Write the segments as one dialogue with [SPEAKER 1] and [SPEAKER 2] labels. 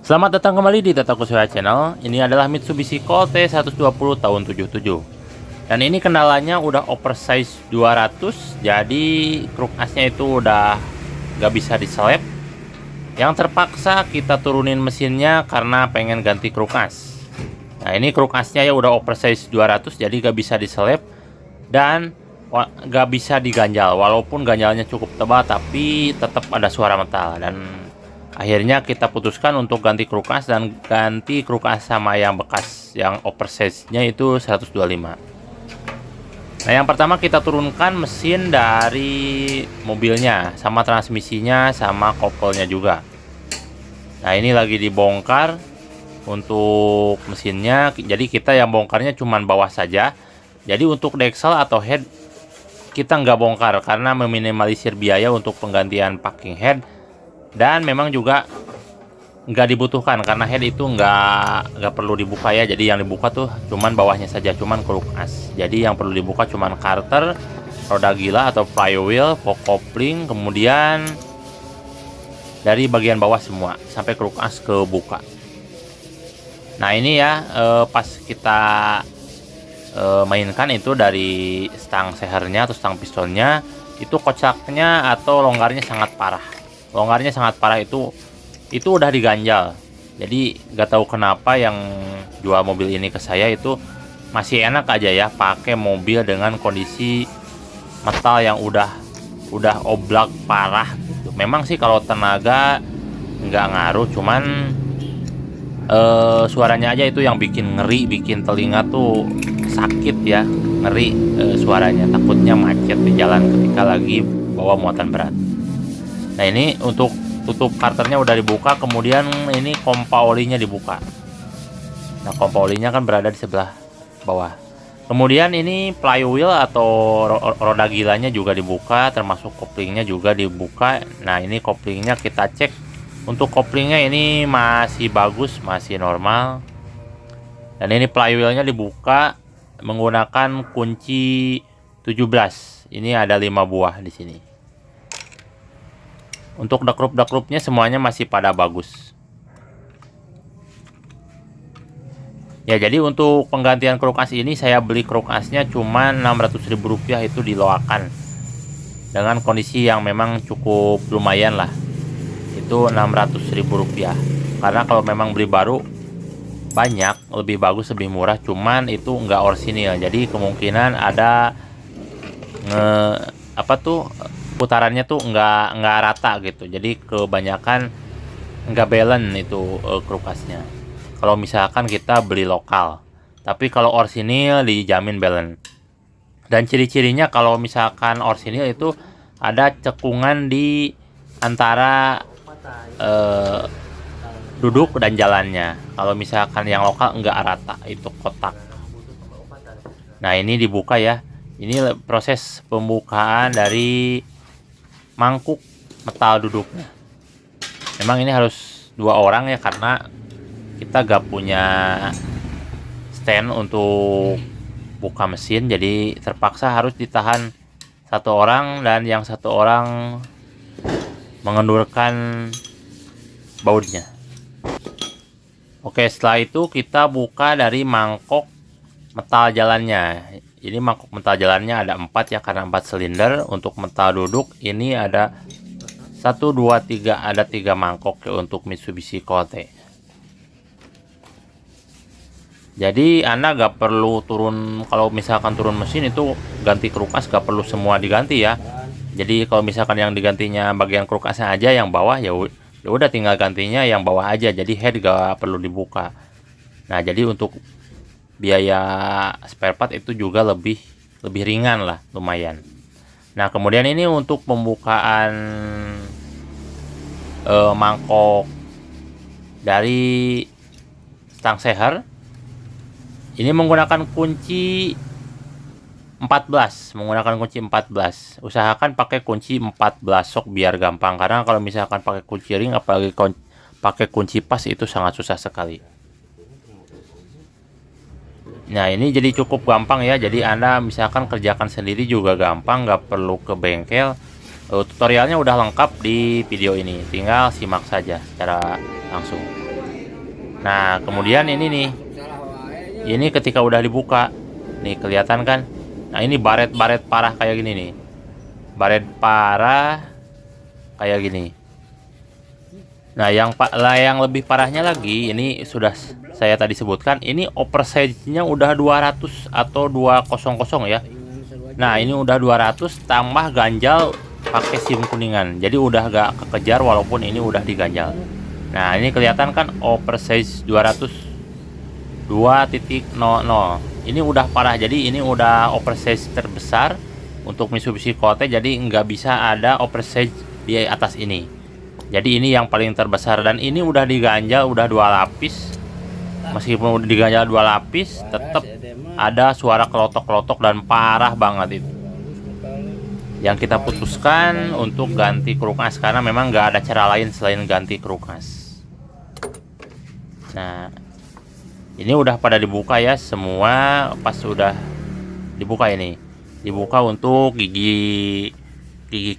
[SPEAKER 1] Selamat datang kembali di Tataku Surya Channel. Ini adalah Mitsubishi Colt T120 tahun 77. Dan ini kendalanya udah oversize 200, jadi kruk asnya itu udah nggak bisa diselip. Yang terpaksa kita turunin mesinnya karena pengen ganti kruk as. Nah, ini kruk asnya ya udah oversize 200, jadi nggak bisa diselip dan nggak bisa diganjal. Walaupun ganjalnya cukup tebal, tapi tetap ada suara metal. Dan akhirnya kita putuskan untuk ganti kruk as dan ganti kruk as sama yang bekas yang oversize-nya itu 125. Nah, yang pertama kita turunkan mesin dari mobilnya sama transmisinya sama kopelnya juga. Nah, ini lagi dibongkar untuk mesinnya. Jadi kita yang bongkarnya cuman bawah saja. Jadi untuk deksel atau head kita nggak bongkar karena meminimalisir biaya untuk penggantian packing head. Dan memang juga nggak dibutuhkan karena head itu nggak perlu dibuka ya. Jadi yang dibuka tuh cuman bawahnya saja, cuman kruk as. Jadi yang perlu dibuka cuman carter, roda gila atau flywheel, fork coupling, kemudian dari bagian bawah semua sampai kruk as kebuka. Nah, ini ya pas kita mainkan itu dari stang sehernya atau stang pistonnya itu kocaknya atau longgarnya sangat parah. Longgarnya sangat parah itu udah diganjal. Jadi nggak tahu kenapa yang jual mobil ini ke saya itu masih enak aja ya pakai mobil dengan kondisi metal yang udah oblak parah gitu. Memang sih kalau tenaga nggak ngaruh, cuman suaranya aja itu yang bikin ngeri, bikin telinga tuh sakit ya, ngeri suaranya. Takutnya macet di jalan ketika lagi bawa muatan berat. Nah, ini untuk tutup karternya udah dibuka, kemudian ini kompa olinya dibuka. Nah, kompa olinya kan berada di sebelah bawah. Kemudian ini flywheel atau roda gilanya juga dibuka, termasuk koplingnya juga dibuka. Nah, ini koplingnya kita cek. Untuk koplingnya ini masih bagus, masih normal. Dan ini flywheelnya dibuka menggunakan kunci 17. Ini ada 5 buah di sini. Untuk dekrup-dekrupnya semuanya masih pada bagus. Ya, jadi untuk penggantian kruk as ini saya beli kruk asnya cuma Rp600.000 itu di Loakan. Dengan kondisi yang memang cukup lumayan lah. Itu Rp600.000. Karena kalau memang beli baru banyak lebih bagus, lebih murah, cuman itu enggak orsinil. Jadi kemungkinan ada putarannya tuh nggak rata gitu. Jadi kebanyakan nggak balance itu kruk asnya kalau misalkan kita beli lokal. Tapi kalau orsinil dijamin balance. Dan ciri-cirinya kalau misalkan orsinil itu ada cekungan di antara duduk dan jalannya. Kalau misalkan yang lokal nggak rata, itu kotak. Nah, ini dibuka ya. Ini proses pembukaan dari mangkuk metal duduknya. Memang ini harus 2 orang ya karena kita gak punya stand untuk buka mesin, jadi terpaksa harus ditahan 1 orang dan yang 1 orang mengendurkan bautnya. Oke, setelah itu kita buka dari mangkok metal jalannya. Ini mangkok metal jalannya ada 4 ya karena 4 silinder. Untuk metal duduk ini ada 1, 2, 3, ada 3 mangkok ya untuk Mitsubishi Colt. Jadi Anda gak perlu turun, kalau misalkan turun mesin itu ganti kruk as gak perlu semua diganti ya. Jadi kalau misalkan yang digantinya bagian kruk asnya aja, yang bawah ya udah tinggal gantinya yang bawah aja. Jadi head gak perlu dibuka. Nah, jadi untuk biaya spare part itu juga lebih ringan lah, lumayan. Nah, kemudian ini untuk pembukaan mangkok dari stang seher ini menggunakan kunci 14. Usahakan pakai kunci 14 sok biar gampang, karena kalau misalkan pakai kunci ring apalagi pakai kunci pas itu sangat susah sekali. Nah, ini jadi cukup gampang ya. Jadi Anda misalkan kerjakan sendiri juga gampang, nggak perlu ke bengkel. Tutorialnya udah lengkap di video ini, tinggal simak saja secara langsung. Nah, kemudian ini nih, ini ketika udah dibuka nih, kelihatan kan? Nah, ini baret-baret parah kayak gini nih, baret parah kayak gini. Nah, yang lebih parahnya lagi, ini sudah saya tadi sebutkan, ini oversize-nya udah 200 atau 200 ya. Nah, ini udah 200 tambah ganjal pakai SIM kuningan. Jadi udah gak kekejar walaupun ini udah diganjal. Nah, ini kelihatan kan oversize 200 2.00. Ini udah parah. Jadi ini udah oversize terbesar untuk Mitsubishi Colt, jadi nggak bisa ada oversize di atas ini. Jadi ini yang paling terbesar, dan ini udah diganjal, udah 2 lapis. Meskipun udah diganjal 2 lapis, tetap ada suara kelotok-kelotok dan parah banget itu. Yang kita putuskan untuk ganti kruk as karena memang nggak ada cara lain selain ganti kruk as. Nah, ini udah pada dibuka ya semua. Pas udah dibuka, ini dibuka untuk gigi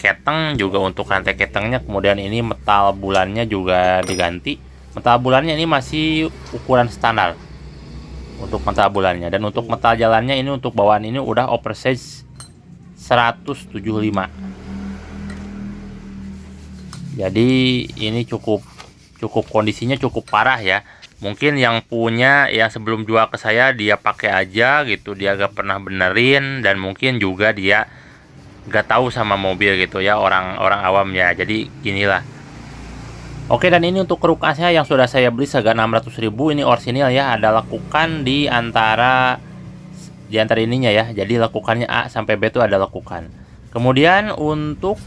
[SPEAKER 1] keteng, juga untuk rantai ketengnya. Kemudian ini metal bulannya juga diganti. Metal bulannya ini masih ukuran standar untuk metal bulannya, dan untuk metal jalannya ini untuk bawaan ini udah oversize 175. Jadi ini cukup kondisinya cukup parah ya. Mungkin yang punya yang sebelum jual ke saya, dia pakai aja gitu, dia gak pernah benerin, dan mungkin juga dia nggak tahu sama mobil gitu ya, orang awam ya. Jadi ginilah. Oke, dan ini untuk kruk asnya yang sudah saya beli seharga 600.000. Ini orisinil ya, ada lekukan di antara ininya ya. Jadi lekukannya A sampai B itu ada lekukan. Kemudian untuk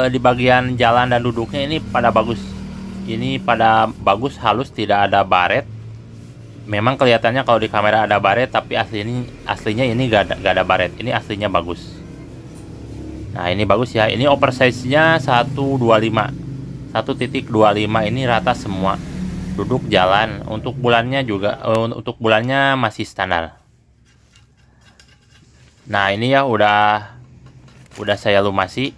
[SPEAKER 1] di bagian jalan dan duduknya ini pada bagus. Ini pada bagus, halus, tidak ada baret. Memang kelihatannya kalau di kamera ada baret, tapi aslinya ini gak ada baret. Ini aslinya bagus. Nah, ini bagus ya. Ini oversize-nya 125. Ini rata semua. Duduk, jalan. Untuk bulannya juga untuk bulannya masih standar. Nah, ini ya udah saya lumasi.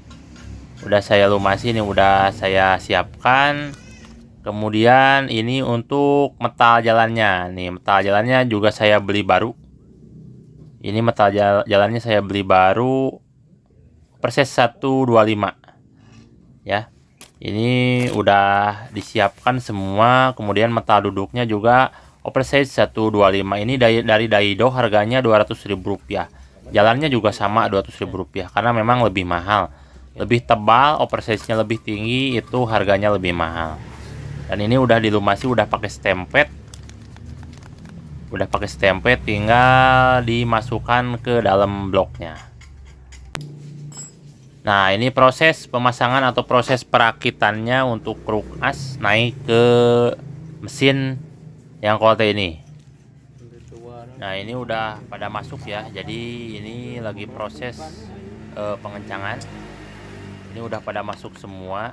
[SPEAKER 1] Ini udah saya siapkan. Kemudian ini untuk metal jalannya. Nih, metal jalannya juga saya beli baru. Ini metal jalannya saya beli baru. Perses 125. Ya. Ini udah disiapkan semua. Kemudian metal duduknya juga oversize 125. Ini dari Daido, harganya Rp200.000. Jalannya juga sama Rp200.000 karena memang lebih mahal. Lebih tebal, oversize-nya lebih tinggi, itu harganya lebih mahal. Dan ini udah dilumasi, udah pakai stempet. Tinggal dimasukkan ke dalam bloknya. Nah, ini proses pemasangan atau proses perakitannya untuk kruk as naik ke mesin yang Colt ini. Nah, ini udah pada masuk ya. Jadi ini lagi proses pengencangan. Ini udah pada masuk semua.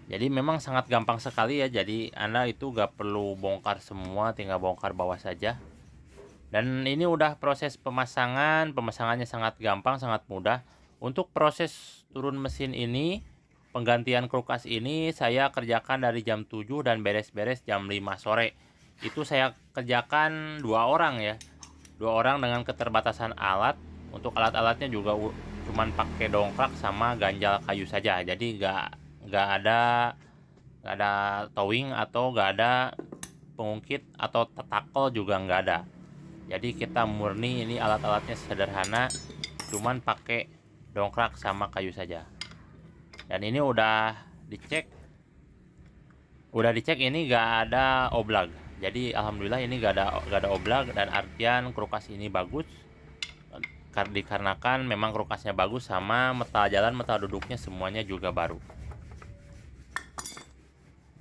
[SPEAKER 1] Jadi memang sangat gampang sekali ya. Jadi Anda itu gak perlu bongkar semua, tinggal bongkar bawah saja. Dan ini udah proses pemasangannya sangat gampang, sangat mudah. Untuk proses turun mesin ini, penggantian kruk as ini saya kerjakan dari jam 7 dan beres-beres jam 5 sore. Itu saya kerjakan 2 orang ya. 2 orang dengan keterbatasan alat. Untuk alat-alatnya juga cuman pakai dongkrak sama ganjal kayu saja. Jadi nggak ada towing atau nggak ada pengungkit atau tackle juga nggak ada. Jadi kita murni, ini alat-alatnya sederhana, cuman pakai dongkrak sama kayu saja. Dan ini udah dicek ini nggak ada oblag. Jadi alhamdulillah ini nggak ada oblag, dan artian kruk as ini bagus dikarenakan memang kruk asnya bagus, sama metal jalan, metal duduknya semuanya juga baru.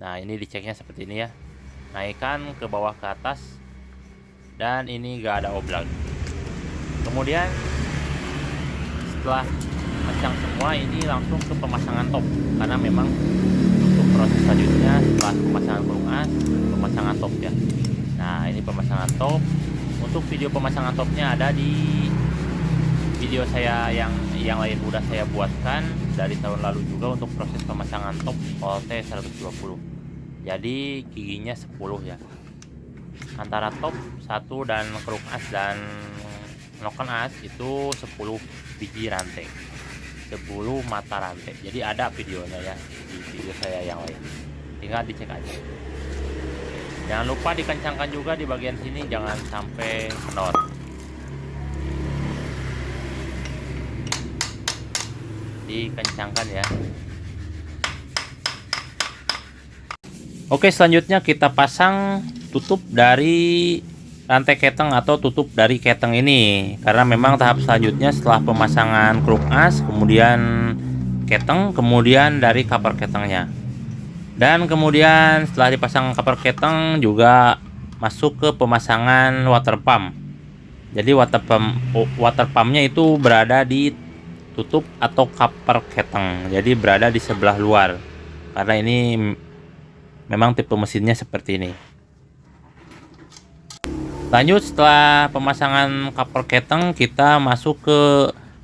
[SPEAKER 1] Nah, ini diceknya seperti ini ya. Naikkan ke bawah ke atas, dan ini gak ada oblag. Kemudian setelah pasang semua, ini langsung ke pemasangan top, karena memang untuk proses selanjutnya setelah pemasangan kruk as, pemasangan top ya. Nah, ini pemasangan top. Untuk video pemasangan topnya ada di video saya yang lain, udah saya buatkan dari tahun lalu juga untuk proses pemasangan top Colt 120. Jadi giginya 10 ya. Antara top 1 dan kruk as dan noken as itu 10 biji rantai, 10 mata rantai. Jadi ada videonya ya di video saya yang lain, tinggal dicek aja. Jangan lupa dikencangkan juga di bagian sini, jangan sampai kendor. Dikencangkan ya. Oke, selanjutnya kita pasang tutup dari rantai keteng atau tutup dari keteng ini, karena memang tahap selanjutnya setelah pemasangan kruk as, kemudian keteng, kemudian dari cover ketengnya, dan kemudian setelah dipasang cover keteng juga masuk ke pemasangan water pump. Jadi water pumpnya itu berada di tutup atau cover keteng, jadi berada di sebelah luar, karena ini memang tipe mesinnya seperti ini. Lanjut, setelah pemasangan cover keteng, kita masuk ke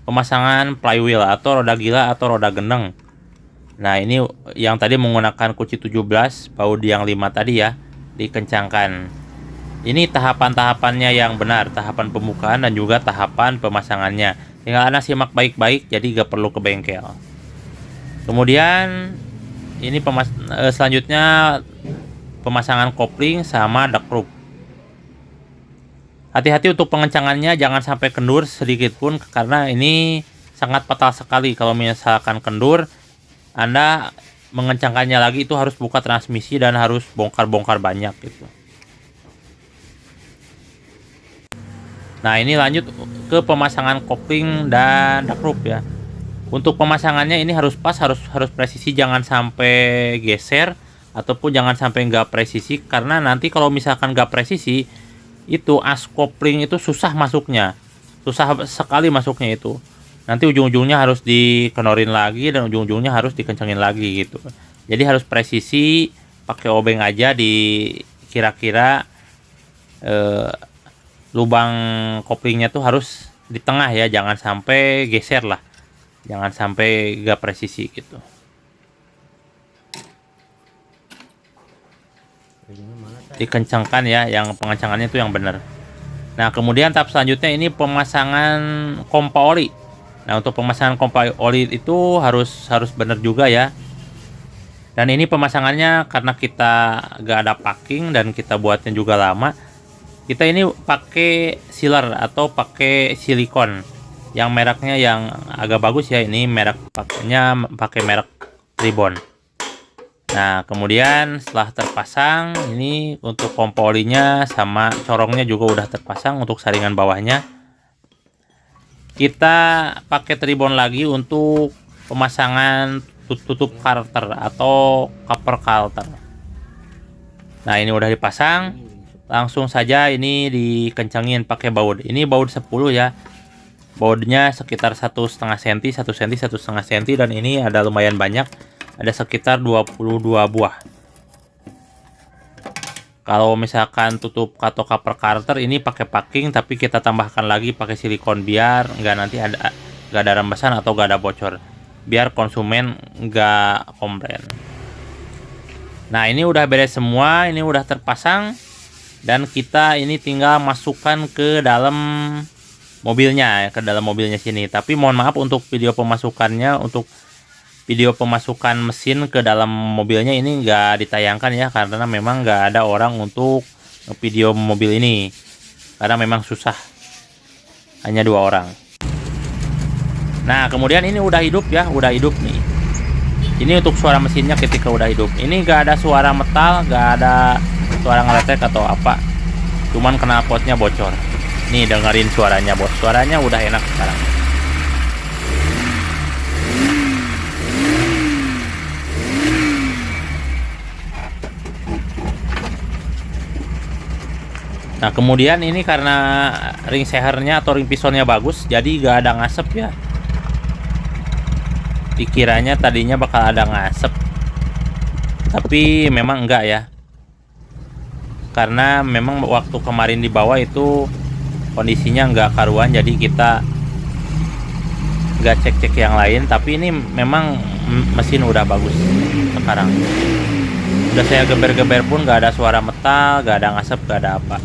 [SPEAKER 1] pemasangan flywheel atau roda gila atau roda gendeng. Nah, ini yang tadi menggunakan kunci 17 baut yang 5 tadi ya, dikencangkan. Ini tahapan-tahapannya yang benar, tahapan pembukaan dan juga tahapan pemasangannya. Tinggal Anda simak baik-baik, jadi gak perlu ke bengkel. Kemudian ini selanjutnya pemasangan kopling sama dakproof. Hati-hati untuk pengencangannya, jangan sampai kendur sedikit pun, karena ini sangat fatal sekali. Kalau misalkan kendur, Anda mengencangkannya lagi itu harus buka transmisi dan harus bongkar-bongkar banyak gitu. Nah, ini lanjut ke pemasangan kopling dan dakproof ya. Untuk pemasangannya ini harus pas, harus presisi, jangan sampai geser ataupun jangan sampai nggak presisi, karena nanti kalau misalkan nggak presisi itu as kopling itu susah masuknya, susah sekali masuknya itu. Nanti ujung-ujungnya harus dikenorin lagi dan ujung-ujungnya harus dikencangin lagi gitu. Jadi harus presisi, pakai obeng aja di kira-kira lubang koplingnya tuh harus di tengah ya, jangan sampai geser lah. Jangan sampai gak presisi gitu. Dikencangkan ya, yang pengencangannya itu yang benar. Nah, kemudian tahap selanjutnya ini pemasangan kompa oli. Nah, untuk pemasangan kompa oli itu harus benar juga ya. Dan ini pemasangannya karena kita gak ada packing dan kita buatnya juga lama, kita ini pakai sealer atau pakai silikon yang mereknya yang agak bagus ya. Ini pakainya pakai merek Tribon. Nah, kemudian setelah terpasang, ini untuk kompa olinya sama corongnya juga udah terpasang. Untuk saringan bawahnya kita pakai Tribon lagi untuk pemasangan tutup karter atau cover karter. Nah, ini udah dipasang, langsung saja ini dikencangin pakai baut. Ini baut 10 ya. Bautnya sekitar 1,5 cm, 1 cm, 1,5 cm, dan ini ada lumayan banyak, ada sekitar 22 buah. Kalau misalkan tutup atau cover karter ini pakai packing, tapi kita tambahkan lagi pakai silikon biar nggak ada rembesan atau nggak ada bocor, biar konsumen nggak komplain. Nah, ini udah beres semua, ini udah terpasang, dan kita ini tinggal masukkan ke dalam mobilnya, ke dalam mobilnya sini. Tapi mohon maaf untuk video pemasukannya, untuk video pemasukan mesin ke dalam mobilnya ini nggak ditayangkan ya, karena memang nggak ada orang untuk video mobil ini, karena memang susah, hanya 2 orang. Nah, kemudian ini udah hidup ya, udah hidup nih. Ini untuk suara mesinnya ketika udah hidup. Ini nggak ada suara metal, nggak ada suara ngeletek atau apa, cuman knalpotnya bocor. Nih, dengerin suaranya bos, suaranya udah enak sekarang. Nah, kemudian ini karena ring sehernya atau ring pistonnya bagus, jadi gak ada ngasep ya. Dikiranya tadinya bakal ada ngasep, tapi memang enggak ya. Karena memang waktu kemarin di bawah itu kondisinya nggak karuan, jadi kita nggak cek yang lain. Tapi ini memang mesin udah bagus sekarang. Udah saya geber-geber pun nggak ada suara metal, nggak ada ngasep, nggak ada apa.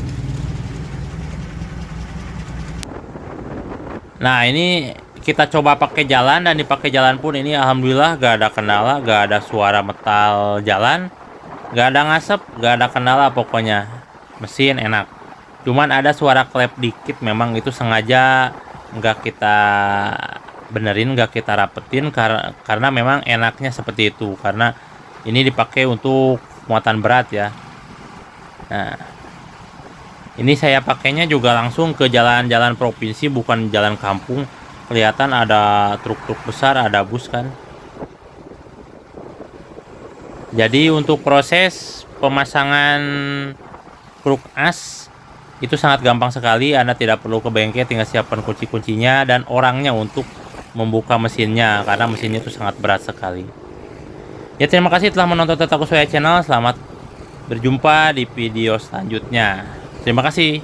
[SPEAKER 1] Nah ini kita coba pakai jalan, dan dipakai jalan pun ini alhamdulillah gak ada kendala, gak ada suara metal jalan, gak ada ngasep, gak ada kendala, pokoknya mesin enak. Cuman ada suara klep dikit, memang itu sengaja nggak kita benerin, nggak kita rapetin karena memang enaknya seperti itu, karena ini dipakai untuk muatan berat ya. Nah ini saya pakainya juga langsung ke jalan-jalan provinsi, bukan jalan kampung. Kelihatan ada truk-truk besar, ada bus kan. Jadi untuk proses pemasangan kruk as itu sangat gampang sekali. Anda tidak perlu ke bengkel, tinggal siapkan kunci-kuncinya dan orangnya untuk membuka mesinnya, karena mesinnya itu sangat berat sekali. Ya, terima kasih telah menonton Tataku Soya Channel. Selamat berjumpa di video selanjutnya. Terima kasih.